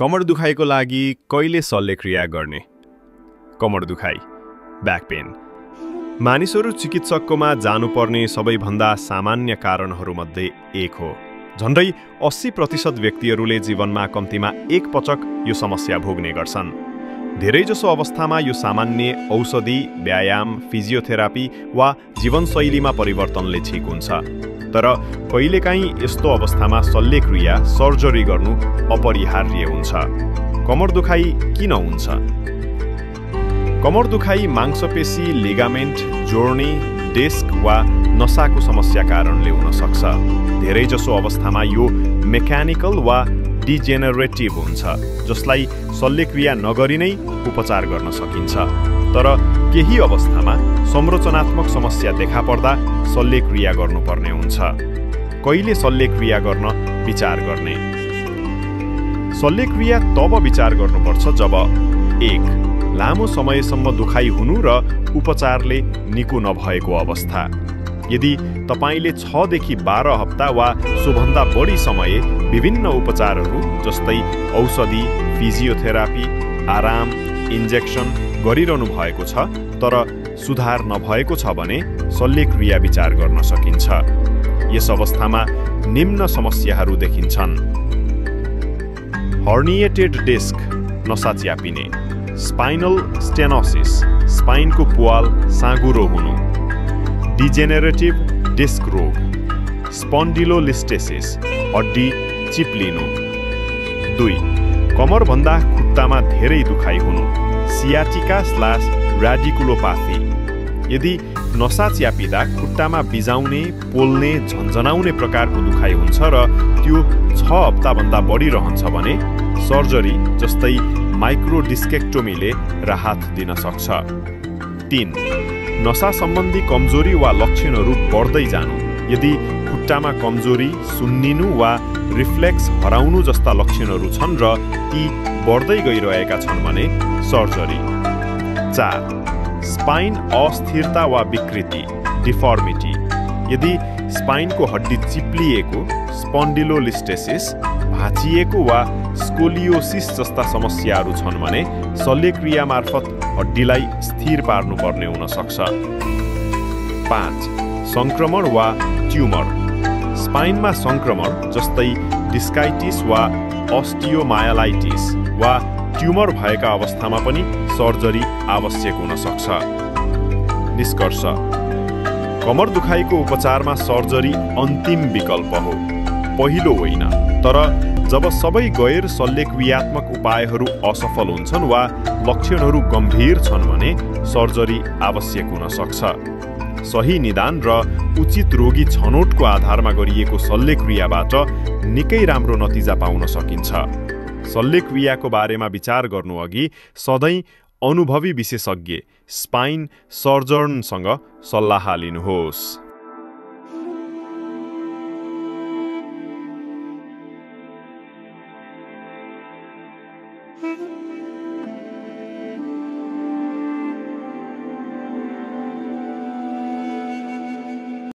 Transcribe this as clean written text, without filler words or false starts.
कमर दुखाइको लागि कहिले शल्यक्रिया गर्ने? कमर दुखाइ, ब्याक पेन। मानिसहरू चिकित्सककोमा जानुपर्ने सबैभन्दा सामान्य कारणहरूमध्ये एक हो। झन्डै 80% व्यक्तिहरूले जीवनमा कम्तीमा एक पटक यो समस्या भोग्ने गर्छन्। धेरैजसो अवस्थामा यो सामान्य औषधि, व्यायाम, फिजियोथेरापी वा जीवनशैलीमा परिवर्तनले ठिक हुन्छ। तर कहिलेकाहीँ यस्तो अवस्थामा शल्यक्रिया, सर्जरी गर्नु अपरिहार्य हुन्छ। कमर दुखाइ किन हुन्छ? कमर दुखाइ मांसपेशी, लिगामेन्ट, जोड्नी, डिस्क वा नसाको समस्या कारणले हुन सक्छ। धेरैजसो अवस्थामा यो मेकानिकल वा डिजेनरेटिभ हुन्छ, जसलाई शल्यक्रिया नगरी नै उपचार गर्न सकिन्छ। तर केही अवस्थामा संरचनात्मक समस्या देखा पर्दा शल्यक्रिया गर्नुपर्ने हुन्छ। कहिले शल्यक्रिया गर्न विचार गर्ने? शल्यक्रिया तब विचार गर्नुपर्छ जब 1. लामो समयसम्म दुखाइ हुनु र उपचारले निको नभएको अवस्था। यदि तपाईले 6 देखि 12 हप्ता वा सोभन्दा बढी समय विभिन्न उपचारहरू जस्तै औषधि, फिजियोथेरापी, आराम, इन्जेक्सन गरिरहनु भएको छ तर सुधार नभएको छ भने शल्यक्रिया विचार गर्न सकिन्छ। यस अवस्थामा निम्न समस्याहरू देखिन्छन्: हर्निएटेड डिस्क, नसा च्यापिने; स्पाइनल स्टेनोसिस, स्पाइनको पुवाल साँघुरो हुनु; डिजेनेरेटिभ डिस्क रोग; स्पन्डिलोलिस्टेसिस, हड्डी चिप्लिनु। 2. कमरभन्दा खुट्टामा धेरै दुखाइ हुनु, सियाटिका/र्याडिकुलोपाथी। यदि नसा च्यापिँदा खुट्टामा बिजाउने, पोल्ने, झन्झनाउने प्रकारको दुखाइ हुन्छ र त्यो 6 हप्ताभन्दा बढी रहन्छ भने सर्जरी जस्तै माइक्रोडिस्केक्टोमीले राहत दिन सक्छ। 3. नसा सम्बन्धी कमजोरी वा लक्षणहरू बढ्दै जानु। यदि खुट्टामा कमजोरी, सुन्निनु वा रिफ्लेक्स हराउनु जस्ता लक्षणहरू छन् र ती बढ्दै गइरहेका छन् भने सर्जरी। 4. स्पाइन अस्थिरता वा विकृति, डिफर्मिटी। यदि स्पाइनको हड्डी चिप्लिएको, स्पन्डिलोलिस्टेसिस, भाँचिएको वा स्कोलियोसिस जस्ता समस्याहरू छन् भने शल्यक्रिया मार्फत हड्डीलाई स्थिर पार्नुपर्ने हुन सक्छ। 5. संक्रमण वा ट्युमर। स्पाइनमा संक्रमण जस्तै डिस्काइटिस वा अस्टियोमायलाइटिस वा ट्युमर भएका अवस्थामा पनि सर्जरी आवश्यक हुन सक्छ। निष्कर्ष: कमर दुखाइको उपचारमा सर्जरी अन्तिम विकल्प हो, पहिलो होइन। तर जब सबै गैर शल्यक्रियात्मक उपायहरू असफल हुन्छन् वा लक्षणहरू गम्भीर छन् भने सर्जरी आवश्यक हुन सक्छ। सही निदान र उचित रोगी छनौटको आधारमा गरिएको शल्यक्रियाबाट निकै राम्रो नतिजा पाउन सकिन्छ। शल्यक्रियाको बारेमा विचार गर्नुअघि सधैँ अनुभवी विशेषज्ञ, स्पाइन सर्जनसँग सल्लाह लिनुहोस्।